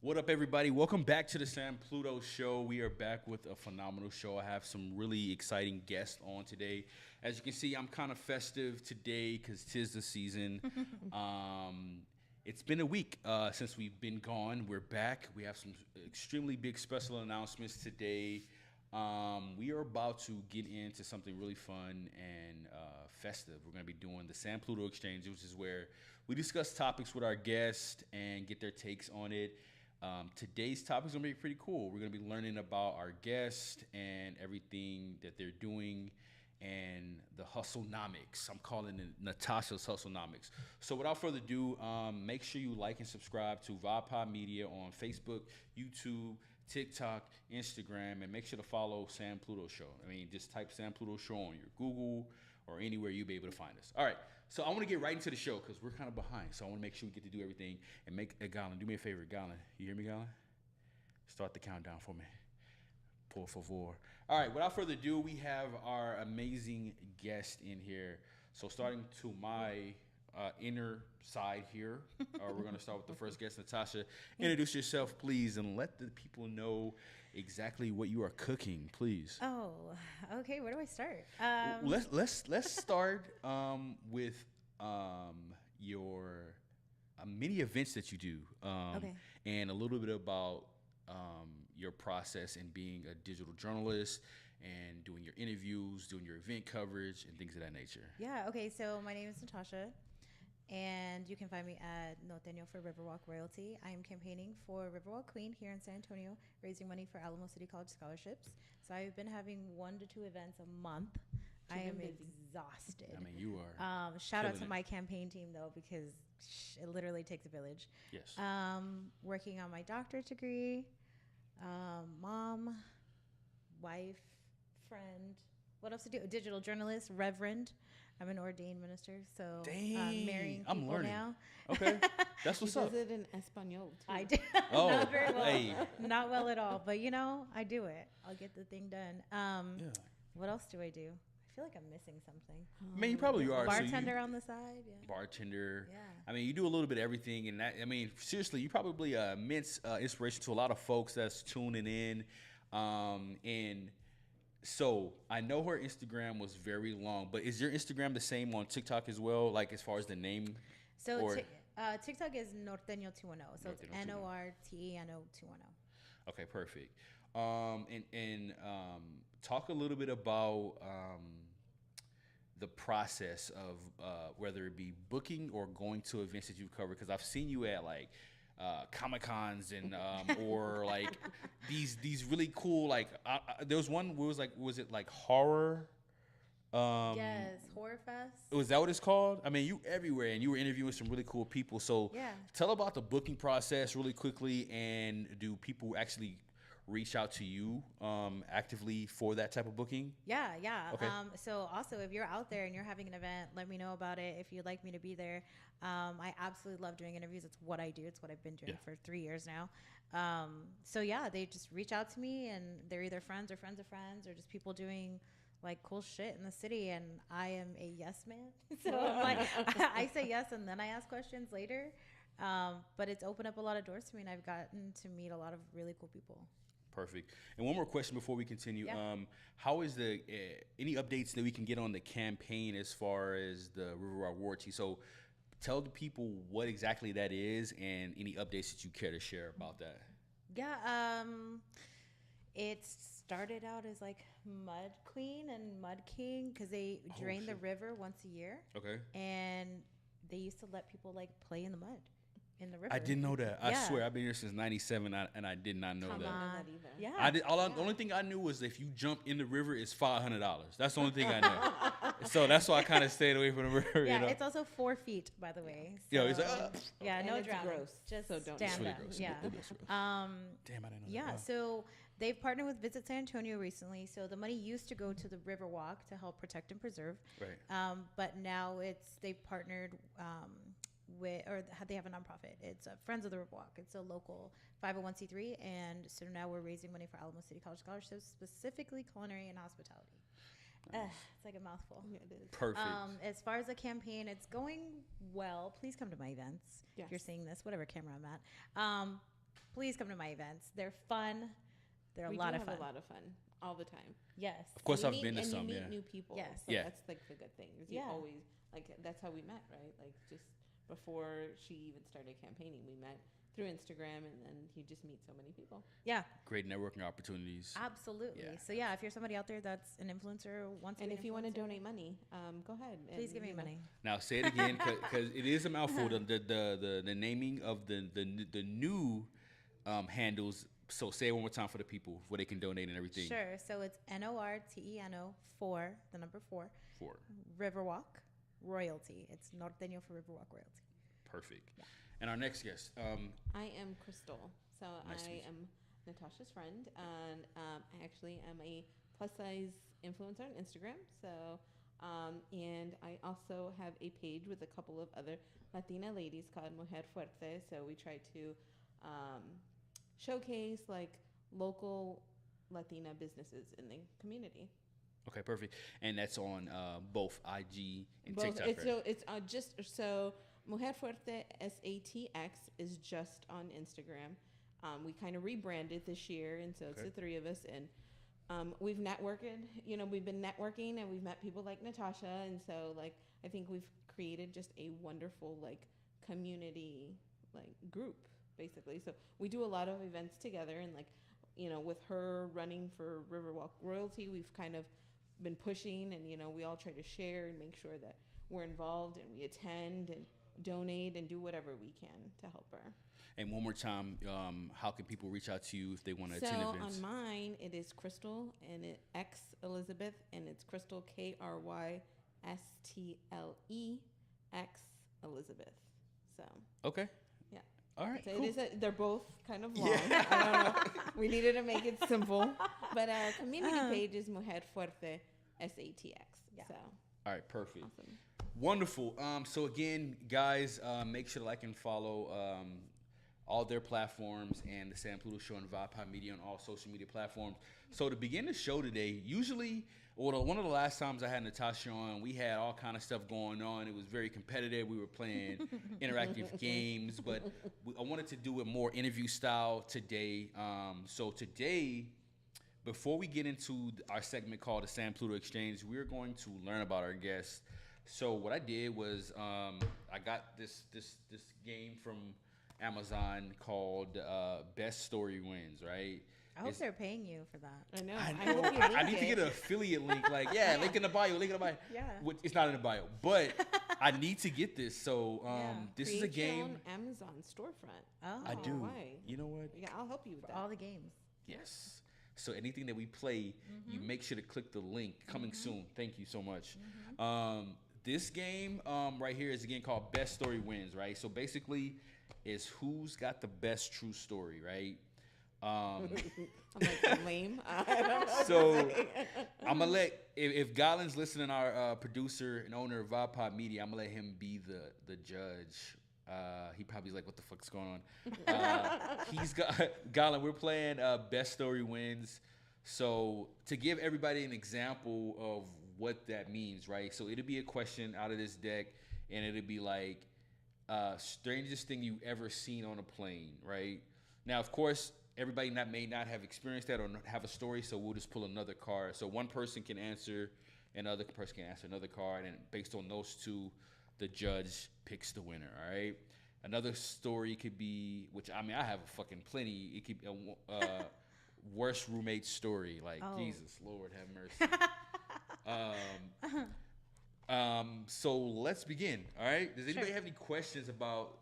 What up, everybody? Welcome back to the Sam Pluto Show. We are back with a phenomenal show. I have some really exciting guests on today. As you can see, I'm kind of festive today because 'tis the season. It's been a week since we've been gone. We're back. We have some extremely big special announcements today. We are about to get into something really fun and festive. We're going to be doing the Sam Pluto Exchange, which is where we discuss topics with our guests and get their takes on it. Today's topic is going to be pretty cool. We're going to be learning about our guests and everything that they're doing and the hustlenomics. I'm calling it Natasha's hustlenomics. So without further ado, make sure you like and subscribe to Vipod Media on Facebook, YouTube, TikTok, Instagram, and make sure to follow Sam Pluto Show. I mean, just type Sam Pluto Show on your Google or anywhere you'll be able to find us. All right, so I want to get right into the show because we're kind of behind. So I want to make sure we get to do everything and make Galen, do me a favor. Galen, you hear me, Galen? Start the countdown for me. Por favor. All right, without further ado, we have our amazing guest in here. So starting to my inner side here, we're going to start with the first guest, Natasha. Introduce yourself, please, and let the people know exactly what you are cooking, please. Oh, okay. Where do I start? Let's start with your many events that you do, Okay. and a little bit about your process in being a digital journalist and doing your interviews, doing your event coverage, and things of that nature. Yeah. Okay. So my name is Natasha, and you can find me at Norteño for Riverwalk Royalty. I am campaigning for Riverwalk Queen here in San Antonio, raising money for Alamo City College scholarships. So I've been having 1 to 2 events a month. I am exhausted. I mean, you are. Shout out to killing it. my campaign team though, because it literally takes a village. Yes. Working on my doctorate degree, mom, wife, friend. What else to do? A digital journalist, reverend. I'm an ordained minister, so I'm marrying people I'm learning. now. Okay, that's what's up. Does it in Espanol too? I do. Oh, Not very well. hey. Not well at all. But I do it. I'll get the thing done. Yeah. What else do? I feel like I'm missing something. I mean, you probably are. Bartender on the side. Yeah. Bartender. Yeah. I mean, you do a little bit of everything, and that. I mean, seriously, you probably immense inspiration to a lot of folks that's tuning in, and. So I know her Instagram was very long, but is your Instagram the same on TikTok as well? Like as far as the name? So or- TikTok is Norteño 210. So it's Norteño 210. NORTENO 210. Okay, perfect. And talk a little bit about the process of whether it be booking or going to events that you've covered, because I've seen you at like Comic Cons and or like these really cool like there was one where it was like, was it like horror? Yes, Horror Fest. Was that what it's called? I mean, you everywhere, and you were interviewing some really cool people. So Yeah. tell about the booking process really quickly, and do people actually reach out to you actively for that type of booking? Yeah. Okay. So also, if you're out there and you're having an event, let me know about it. If you'd like me to be there, I absolutely love doing interviews. It's what I do. It's what I've been doing for 3 years now. So yeah, they just reach out to me, and they're either friends or friends of friends, or just people doing like cool shit in the city. And I am a yes man, so I'm like I say yes, and then I ask questions later. But it's opened up a lot of doors to me, and I've gotten to meet a lot of really cool people. Perfect. And one more question before we continue. Yeah. How is the any updates that we can get on the campaign as far as the Riverwalk Royalty? So tell the people what exactly that is and any updates that you care to share about that. Yeah, it started out as like Mud Queen and Mud King because they drain the shit. river once a year, Okay. and they used to let people like play in the mud in the river. I didn't know that. I Yeah. swear, I've been here since '97, and I did not know Come that. on. Not either. Yeah. I did. The only thing I knew was if you jump in the river, it's $500. That's the only thing I know. So that's why I kind of stayed away from the river. Yeah, you know? it's also 4 feet, by the way. Yo, it's like, yeah, And no it's drowning. gross, Just so don't- stand It's really up. gross. Yeah. It is gross. Um, Damn, I didn't know Yeah, that. Wow. so they've partnered with Visit San Antonio recently. So the money used to go to the Riverwalk to help protect and preserve. Right. But now they've partnered with, or they have a nonprofit. It's Friends of the Riverwalk. It's a local 501c3, and so now we're raising money for Alamo City College scholarships, specifically culinary and hospitality. It's like a mouthful. Yeah, it is. Perfect. As far as the campaign, it's going well. Please come to my events if you're Yes. seeing this, whatever camera I'm at. please come to my events. They're fun. They're a lot of fun. A lot of fun all the time. Yes. Of course, And I've been to and some. you Yeah. meet new people. Yes. So Yeah. that's like the good thing. Is Yeah. You always that's how we met, right? Like just before she even started campaigning, we met through Instagram, and then you just meet so many people. Yeah, Great networking opportunities. absolutely. Yeah. So yeah, if you're somebody out there that's an influencer, wants to And be an if you want to influencer, donate money, go ahead. please and, give me you know, money. Now say it again, because it is a mouthful. The naming of the new handles. So say it one more time for the people where they can donate and everything. Sure. So it's NORTENO 4, the number 4, For Riverwalk Royalty. It's Norteño for Riverwalk Royalty. perfect. And our next guest. I am Crystal. So Nice to I meet you. am Natasha's friend, and I actually am a plus size influencer on Instagram. So, and I also have a page with a couple of other Latina ladies called Mujer Fuerte. So we try to showcase like local Latina businesses in the community. Okay, perfect. And that's on both IG and Both, TikTok. it's Right? so it's just so Mujer Fuerte SATX is just on Instagram. We kind of rebranded this year, and so it's Okay. the three of us, and we've networked. You know, we've been networking, and we've met people like Natasha, and so like I think we've created just a wonderful like community like group basically. So we do a lot of events together, and like you know, with her running for Riverwalk Royalty, we've kind of been pushing, and you know, we all try to share and make sure that we're involved and we attend and donate and do whatever we can to help her. And one more time, how can people reach out to you if they want to So attend events? on mine, it is Crystal and it X Elizabeth, and it's Crystal KRYSTLE X Elizabeth. So Okay. Yeah. All right. so Cool. it is. They're both kind of long. Yeah. I don't know. We needed to make it simple, but our community page is Mujer Fuerte SATX. Yeah. So All right. Perfect. awesome. Wonderful. So again, guys, make sure to like and follow all their platforms and the San Pluto Show and Vibe Pod Media on all social media platforms. So to begin the show today, usually, or one of the last times I had Natasha on, we had all kind of stuff going on. It was very competitive. We were playing interactive games, but I wanted to do it more interview style today. So today, before we get into our segment called the San Pluto Exchange, we're going to learn about our guests. So what I did was I got this game from Amazon called Best Story Wins, right? I hope It's- they're paying you for that. I know. I I know. hope you I link need to it. get an affiliate link. Like, yeah, link in the bio, link in the bio. Yeah. It's not in the bio, but I need to get this. So Yeah. this is a Create your game. own Amazon storefront. Oh, I do. Why? You know what? Yeah, I'll help you with for that. all the games. Yes. So anything that we play, you make sure to click the link. Coming soon. Thank you so much. This game right here is a game called Best Story Wins, right? So basically, it's who's got the best true story, right? I'm like lame. I don't know what to So say. I'm gonna let if Golin's listening, our producer and owner of Vibe Pod Media, I'm gonna let him be the judge. He probably is like, what the fuck's going on? He's got Golin. We're playing Best Story Wins. So to give everybody an example of what that means, right? So it'll be a question out of this deck, and it'll be like strangest thing you ever seen on a plane, right? Now, of course, everybody may not have experienced that or have a story, so we'll just pull another card. So one person can answer, another person can answer another card, and based on those two, the judge picks the winner. All right. Another story could be, which I mean, I have a fucking plenty. It could be a worst roommate story. Like Oh. Jesus, Lord have mercy. So let's begin. All right. Does anybody Sure. have any questions about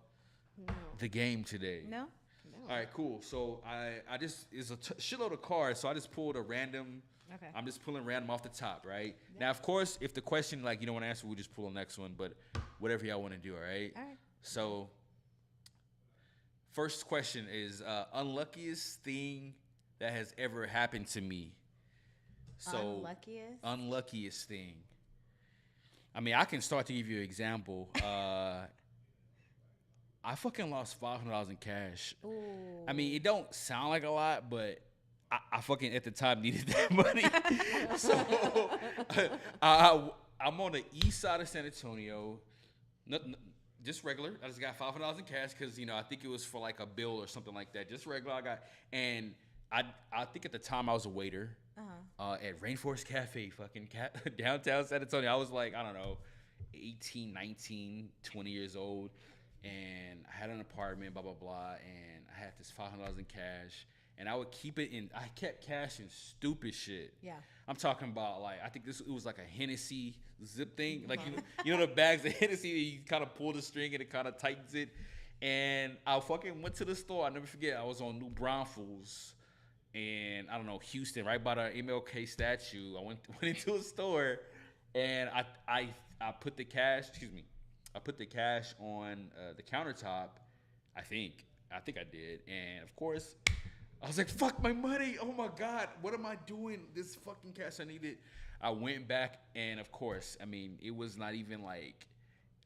No. the game today? No? No. All right, cool. So I just it's a shitload of cards. So I just pulled a random. Okay. I'm just pulling random off the top, right? Now, of course, if the question like you don't want to answer, we'll just pull the next one. But whatever y'all want to do, all right? All right. So first question is unluckiest thing that has ever happened to me. So Unluckiest? unluckiest thing. I mean, I can start to give you an example. I fucking lost $500 in cash. Ooh. I mean, it don't sound like a lot, but I fucking at the time needed that money. So I'm on the east side of San Antonio. just regular. I just got $500 in cash because I think it was for like a bill or something like that. Just regular. And I think at the time I was a waiter at Rainforest Cafe, fucking downtown San Antonio. I was like, I don't know, 18, 19, 20 years old, and I had an apartment, blah blah blah, and I had this $500 in cash. And I would keep it in. I kept cash in stupid shit. Yeah. I'm talking about like I think it was like a Hennessy zip thing, like you know the bags of Hennessy. You kind of pull the string and it kind of tightens it. And I fucking went to the store. I never forget. I was on New Braunfels, and I don't know, Houston, right by the MLK statue. I went into a store, and I put the cash. Excuse me. I put the cash on the countertop. I think I did, and of course. I was like, fuck my money. Oh my God. What am I doing? This fucking cash I needed. I went back and of course, I mean, it was not even like,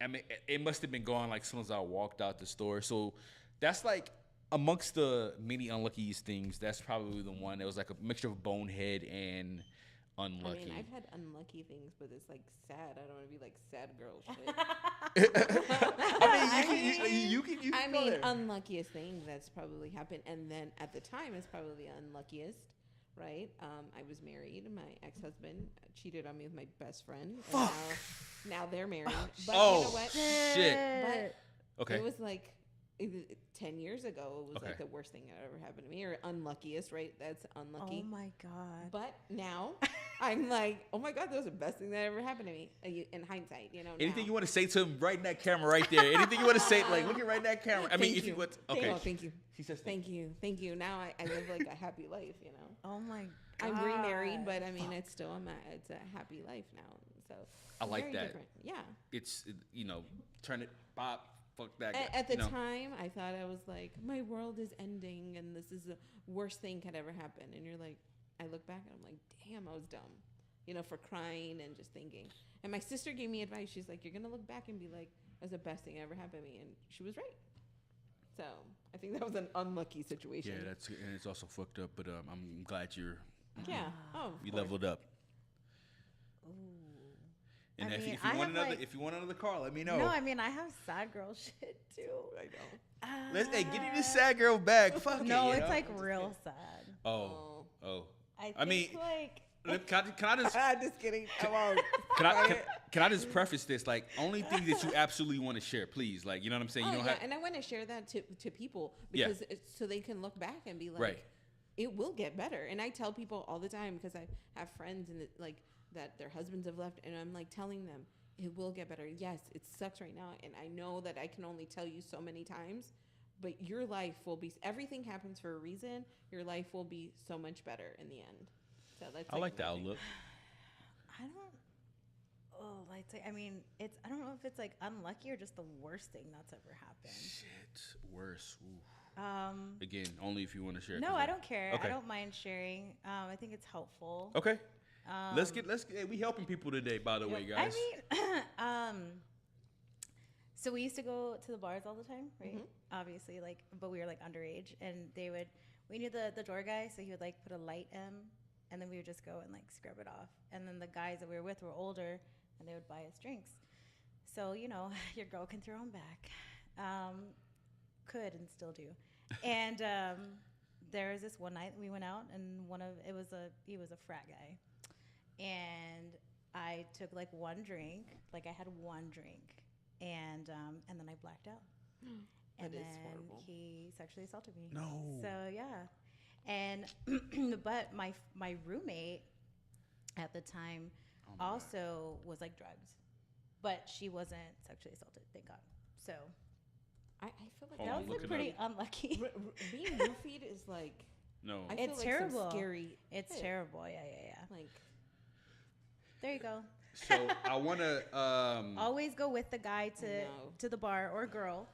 I mean, it must have been gone like as soon as I walked out the store. So that's like amongst the many unluckiest things, that's probably the one that was like a mixture of bonehead and unlucky. I mean, I've had unlucky things, but it's like sad. I don't want to be like sad girl shit. You can I go mean, there. unluckiest thing that's probably happened, and then at the time, it's probably the unluckiest, right? I was married. My ex-husband cheated on me with my best friend. And Fuck. now they're married. But Oh, you know what? shit. But Okay. it was like 10 years ago. It was Okay. like the worst thing that ever happened to me, or unluckiest, right? That's unlucky. Oh my God. But now I'm like, oh my God, that was the best thing that ever happened to me. In hindsight, Anything now. you want to say to him right in that camera right there? Anything you want to say, like, look at right in that camera. I mean, Thank if you would. Okay. Thank you. She says Thank you. Thank you. Now I live like a happy life, Oh my God. I'm remarried, but I mean, it's still it's a happy life now. So I like very that. different. Yeah. It's, turn it, pop, fuck that guy. At the time, I thought I was like, my world is ending, and this is the worst thing could ever happen. And you're like, I look back and I'm like, damn, I was dumb, for crying and just thinking. And my sister gave me advice. She's like, you're gonna look back and be like, that's the best thing that ever happened to me, and she was right. So I think that was an unlucky situation. Yeah, and it's also fucked up, but I'm glad you of leveled up. Ooh. And I if mean, you I want have, if you want another car, let me know. No, I mean, I have sad girl shit too. I know. Let's give you this sad girl back. Fuck No, it. it's like real sad. Oh. I mean, think like. Can I just Just kidding. Come on. can I just preface this? Like, only thing that you absolutely want to share, please. Like, you know what I'm saying? You don't have. And I want to share that to people Yeah. because so they can look back and be like, Right. it will get better. And I tell people all the time because I have friends and that their husbands have left, and I'm like telling them it will get better. Yes, it sucks right now, and I know that I can only tell you so many times, but your life will be. Everything happens for a reason. Your life will be so much better in the end. So that's. I like the my thing. outlook. I don't. Oh, I mean, I don't know if it's like unlucky or just the worst thing that's ever happened. Shit, worse. Ooh. Um. Again, only if you want to share. No, I don't care. Okay. I don't mind sharing. I think it's helpful. Okay. Let's Um, get. We helping people today, by the way, guys. I mean, so we used to go to the bars all the time, right? Mhm. Obviously, but we were like underage, and we knew the door guy, so he would like put a light and then we would just go and like scrub it off. And then the guys that we were with were older, and they would buy us drinks. So your girl can throw them back, could and still do. And there was this one night we went out, and he was a frat guy. And I took like one drink, like I had one drink, and then I blacked out. And That is then horrible. he sexually assaulted me. No. So yeah, and but my roommate at the time Oh my God. also was like drugged, but she wasn't sexually assaulted. Thank God. So I feel like Hold that on, was looking like pretty unlucky. being roofied is like. No. I feel It's like terrible. Some scary. It's shit. terrible. Yeah. Like. There you go. So I want to. Always go with the guy No. to the bar or girl,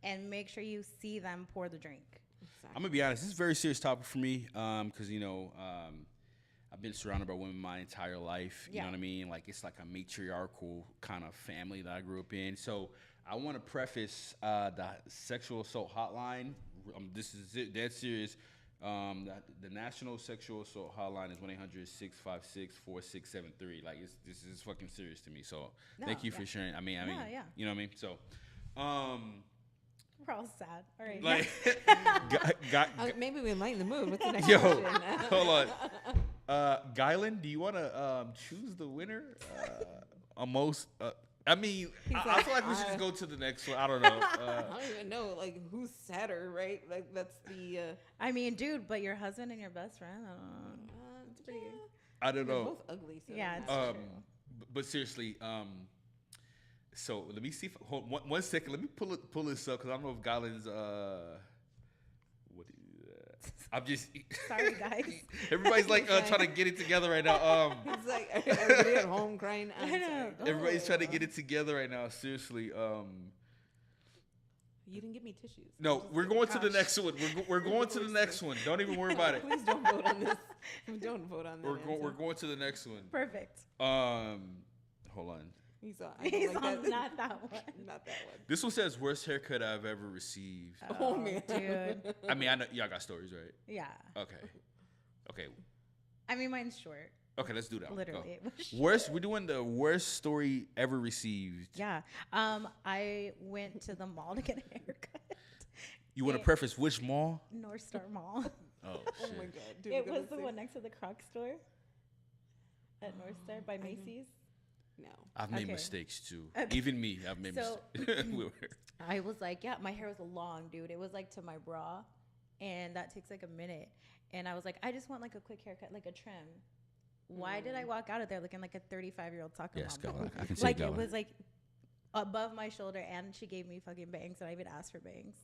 and make sure you see them pour the drink. I'm gonna be honest. This is a very serious topic for me, because I've been surrounded by women my entire life. You know what I mean? Like it's like a matriarchal kind of family that I grew up in. So I want to preface the sexual assault hotline. This is dead serious. The National Sexual Assault Hotline is 1-800-656-4673. Like this is fucking serious to me. So thank you for sharing. I mean, yeah. you know what I mean. So. We're all sad. All right. Like, Maybe we lighten the mood. What's the next yo, question? hold on. Gylan, do you want to choose the winner? Almost. I mean, I feel like we should just go to the next one. I don't know. I don't even know, like, who's sadder, right? Like, that's the. I mean, dude, but your husband and your best friend. It's pretty. Yeah. I don't They're know. both ugly. So Yeah, it it's doesn't matter. true. But seriously, so let me see. If, hold, one second. Let me pull this up because I don't know if Gylan's. What? I'm just. Sorry, guys. Everybody's like trying to get it together right now. He's like everybody at home crying. I know. Everybody's trying to get it together right now. Seriously. You didn't give me tissues. No, we're going to the next one. We're going to the next one. Don't even worry about it. Please don't vote on this. Don't vote on that. We're going to the next one. Perfect. Hold on. He's on. He's like on that. not that one. Not that one. This one says worst haircut I've ever received. Oh, man. dude. I mean, I know y'all got stories, right? Yeah. Okay. I mean, mine's short. Okay, let's do that. Literally, Go. it was short. Worst. We're doing the worst story ever received. Yeah. I went to the mall to get a haircut. You want to It- preface which mall? North Star Mall. Oh Oh shit. my god. Dude, It we was gotta the say- one next to the Croc store at North Star by don't- Macy's. No. I've made Okay. mistakes too. Okay. Even me, I've made So- mistakes. I was like, yeah, my hair was long, dude. It was like to my bra, and that takes like a minute. And I was like, I just want like a quick haircut, like a trim. Why did I walk out of there looking like a 35-year-old soccer Yes, mom? Gylan, I can see Like Gylan. it was like above my shoulder, and she gave me fucking bangs, and I even asked for bangs.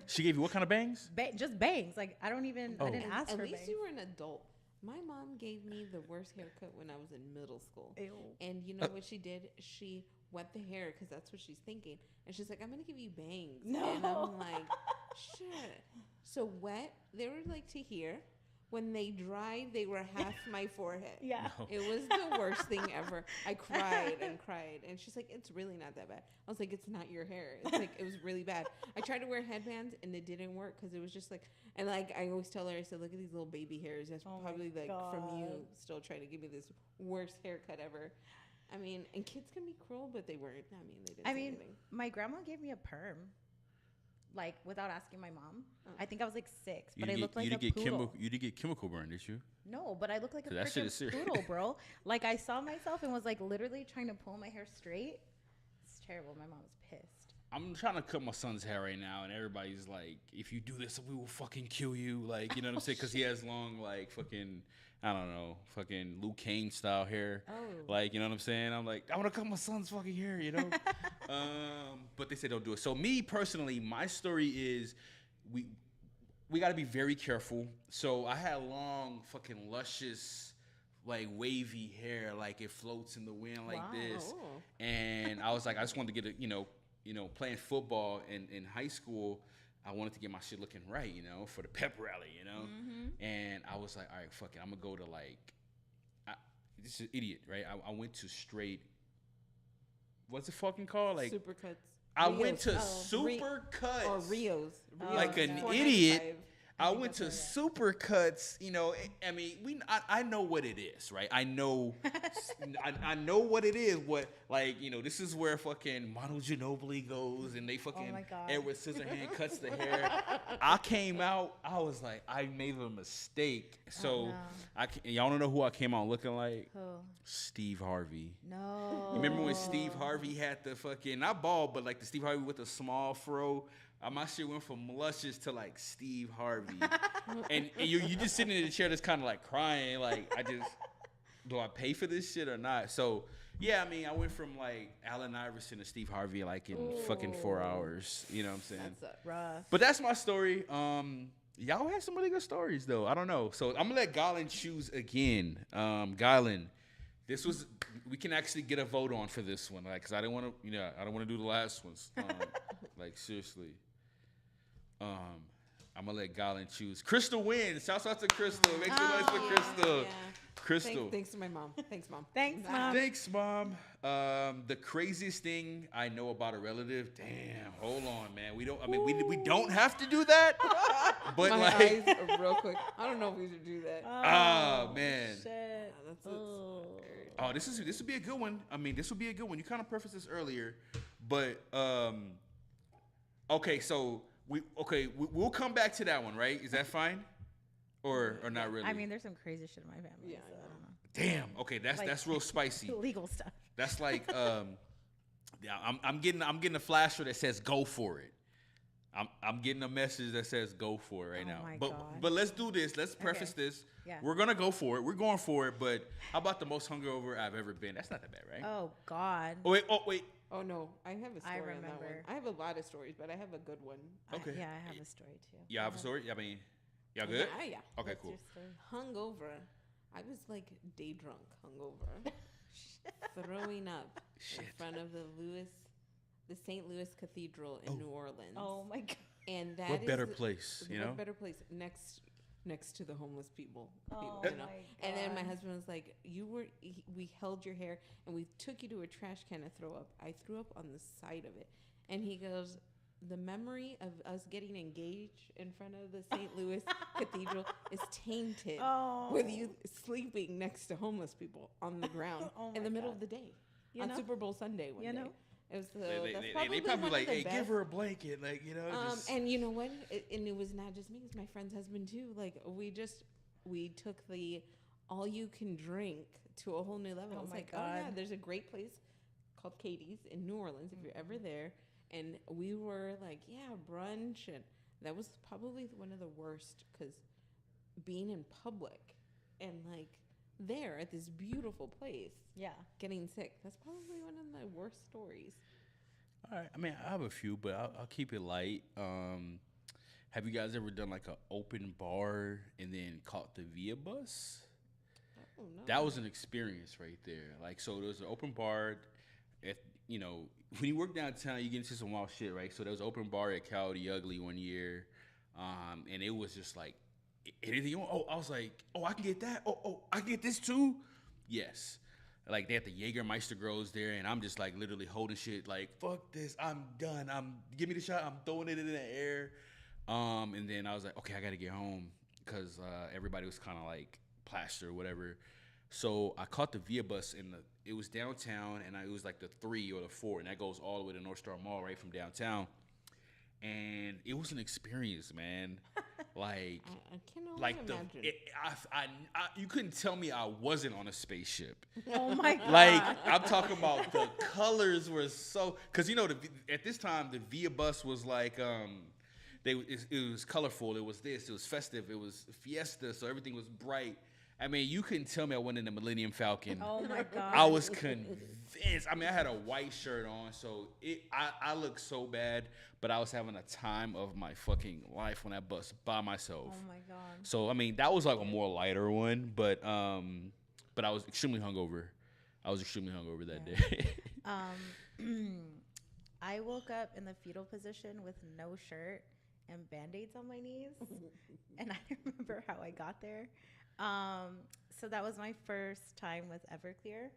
She gave you what kind of bangs? Just bangs. Like I don't even. Oh. I didn't ask At for least bangs. you were an adult. My mom gave me the worst haircut when I was in middle school. Ew. And you know what she did? She wet the hair because that's what she's thinking. And she's like, I'm going to give you bangs. No. And I'm like, shit. So wet, they were like to here. When they dried, they were half my forehead. Yeah. No. It was the worst thing ever. I cried and cried. And she's like, it's really not that bad. I was like, it's not your hair. It's like, it was really bad. I tried to wear headbands and it didn't work because it was just like, and like, I always tell her, I said, look at these little baby hairs. That's Oh my probably like from you God. still trying to give me this worst haircut ever. I mean, and kids can be cruel, but they weren't. I mean, they didn't I say mean, anything. my grandma gave me a perm, like without asking my mom. Oh. I think I was like 6, You but I didn't looked get, like you a didn't get poodle. chemical. You didn't get chemical burn, did you? No, but I looked like a So that shit is freaking serious. poodle, bro. Like I saw myself and was like literally trying to pull my hair straight. It's terrible. My mom was pissed. I'm trying to cut my son's hair right now, and everybody's like, "If you do this, we will fucking kill you." Like, you know what I'm saying? Because he has long, like, fucking, I don't know, fucking Luke Cage style hair. Oh. Like, you know what I'm saying? I'm like, I want to cut my son's fucking hair, you know. But they say don't do it. So me personally, my story is, we got to be very careful. So I had long, fucking luscious, like wavy hair, like it floats in the wind like Wow. this. Oh. And I was like, I just wanted to get a, you know, playing football in high school, I wanted to get my shit looking right, you know, for the pep rally, you know. And I was like, all right, fuck it, I'm gonna go to like, this is idiot, right? I went to straight. What's it fucking called? Like, Supercuts. I Rios. went to Oh. Super Cuts. Or Rios. Like an $4.95. idiot. I think went to that's Super Cuts, you know. I mean, I know what it is, right? I know, I know what it is. What, like, you know, this is where fucking Manu Ginobili goes, and they fucking my God. Edward Scissorhand cuts the hair. I came out, I was like, I made a mistake. So no. y'all don't know who I came out looking like? Oh Steve Harvey. no! You remember when Steve Harvey had the fucking, not bald, but like the Steve Harvey with the small fro? My shit went from luscious to like Steve Harvey. and you just sitting in the chair just kind of like crying. Like, do I pay for this shit or not? So, yeah, I mean, I went from like Allen Iverson to Steve Harvey like in fucking 4 hours. You know what I'm saying? That's Rough. But that's my story. Y'all had some really good stories though. I don't know. So I'm gonna let Gylan choose again. Gylan, we can actually get a vote on for this one, like, cause I don't want to do the last ones. Like seriously. I'm gonna let Gylan choose. Crystal wins. Shouts out to Crystal. Make some noise for Crystal. Yeah. Crystal. Thanks to my mom. Thanks, mom. Thanks, Mom. Thanks, Mom. The craziest thing I know about a relative. Damn, hold on, man. We don't have to do that. But My like, eyes are real quick. I don't know if we should do that. oh man. Shit. That's Oh. Oh, this would be a good one. I mean, this would be a good one. You kind of prefaced this earlier, But okay, so we'll come back to that one, right? Is that fine, or not really? I mean, there's some crazy shit in my family. Yeah, so I don't know. damn. Okay, Like- that's real spicy. Legal stuff. That's like yeah, I'm getting a flasher that says go for it. I'm getting a message that says go for it right Oh now. my But God. but let's do this. Let's preface this. Yeah. We're gonna go for it. We're going for it. But how about the most hungover I've ever been? That's not that bad, right? Oh God. Oh wait. Oh no, I have a story on that one. remember. I have a lot of stories, but I have a good one. Okay. Yeah, I have a story too. Yeah, I have a story. I mean, y'all good? Yeah. Okay, What's cool. your story? Hungover. I was like day drunk, hungover, throwing up in Shit. front of the St. Louis Cathedral in New Orleans. Oh my God. And that What is better the- place, you what know? better place next to the homeless people. Oh you know? my And then my God. husband was like, we held your hair and we took you to a trash can to throw up. I threw up on the side of it. And he goes, the memory of us getting engaged in front of the St. Louis Cathedral is tainted Oh. with you sleeping next to homeless people on the ground Oh in the my middle God. of the day You on know? Super Bowl Sunday one You day. know? It was They that's probably one like, of the hey, best. give her a blanket, like, you know. Just, And you know what? And it was not just me; it was my friend's husband too. Like we took the all you can drink to a whole new level. Oh It's my like, oh yeah, God. there's a great place called Katie's in New Orleans. If you're ever there, and we were like, yeah, brunch, and that was probably one of the worst because being in public and like there at this beautiful place, Yeah. getting sick. That's probably one of my worst stories. all right. I mean, I have a few, but I'll keep it light. Have you guys ever done like an open bar and then caught the Via bus? Oh no, That was an experience right there. Like, so there was an open bar. At when you work downtown, you get into some wild shit, right? So there was an open bar at Coyote Ugly one year, and it was just like anything you want. Oh, I was like, oh, I can get that. Oh, I can get this too. Yes. Like they had the Jägermeister girls there, and I'm just like literally holding shit. Like fuck this, I'm done. Give me the shot. I'm throwing it in the air. And then I was like, okay, I gotta get home because everybody was kind of like plastered or whatever. So I caught the Via bus it was downtown, and it was like the 3 or the 4, and that goes all the way to North Star Mall right from downtown. And it was an experience, man. Like, I can only like imagine. you couldn't tell me I wasn't on a spaceship. Oh my God. Like I'm talking about the colors were so because at this time the Via bus was like it was colorful. It was this. It was festive. It was fiesta. So everything was bright. I mean, you couldn't tell me I wasn't in the Millennium Falcon. Oh my God. I was convinced. I mean, I had a white shirt on, so I looked so bad, but I was having a time of my fucking life on that bus by myself. Oh my God. So I mean, that was like a more lighter one, but I was extremely hungover. That day. I woke up in the fetal position with no shirt and band-aids on my knees. And I remember how I got there. So that was my first time with Everclear.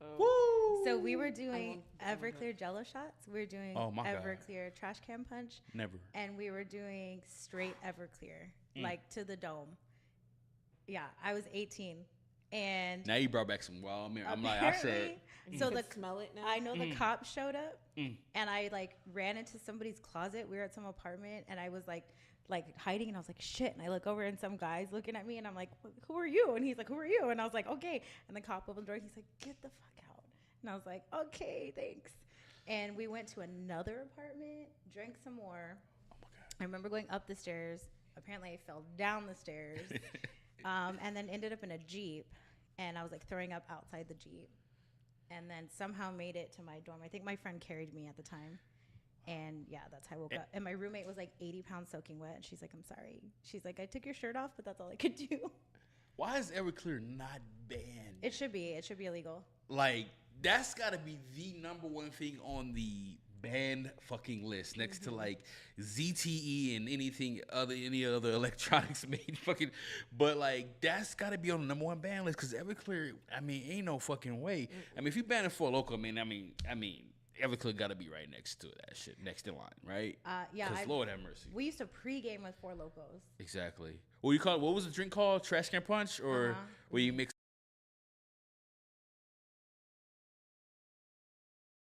Oh. So we were doing won't- Everclear Jello shots. We were doing Oh, my God. Everclear trash can punch. Never. And we were doing straight Everclear, like to the dome. Yeah, I was 18. And Now you brought back some wild. I'm like, I said, apparently- You so could the smell it now. I know the cops showed up, Mm. and I like ran into somebody's closet. We were at some apartment, and I was like hiding, and I was like, shit. And I look over, and some guy's looking at me, and I'm like, who are you? And he's like, who are you? And I was like, okay. And the cop opened the door. He's like, get the fuck out. And I was like, okay, thanks. And we went to another apartment, drank some more. oh my God. I remember going up the stairs. Apparently, I fell down the stairs, and then ended up in a Jeep. And I was like throwing up outside the Jeep, and then somehow made it to my dorm. I think my friend carried me at the time. And yeah, that's how I woke up. And my roommate was like 80 pounds soaking wet. And she's like, I'm sorry. She's like, I took your shirt off, but that's all I could do. Why is Everclear not banned? It should be. It should be illegal. Like, that's got to be the number one thing on the banned fucking list next to like ZTE and any other electronics made fucking. But like, that's got to be on the number one ban list because Everclear, I mean, ain't no fucking way. I mean, if you ban it for a local, I mean, Everclear got to be right next to that shit, next in line, right? Yeah. Because Lord have mercy. We used to pregame with Four Locos. Exactly. What you call it? What was the drink called? Trash can punch, or where you mix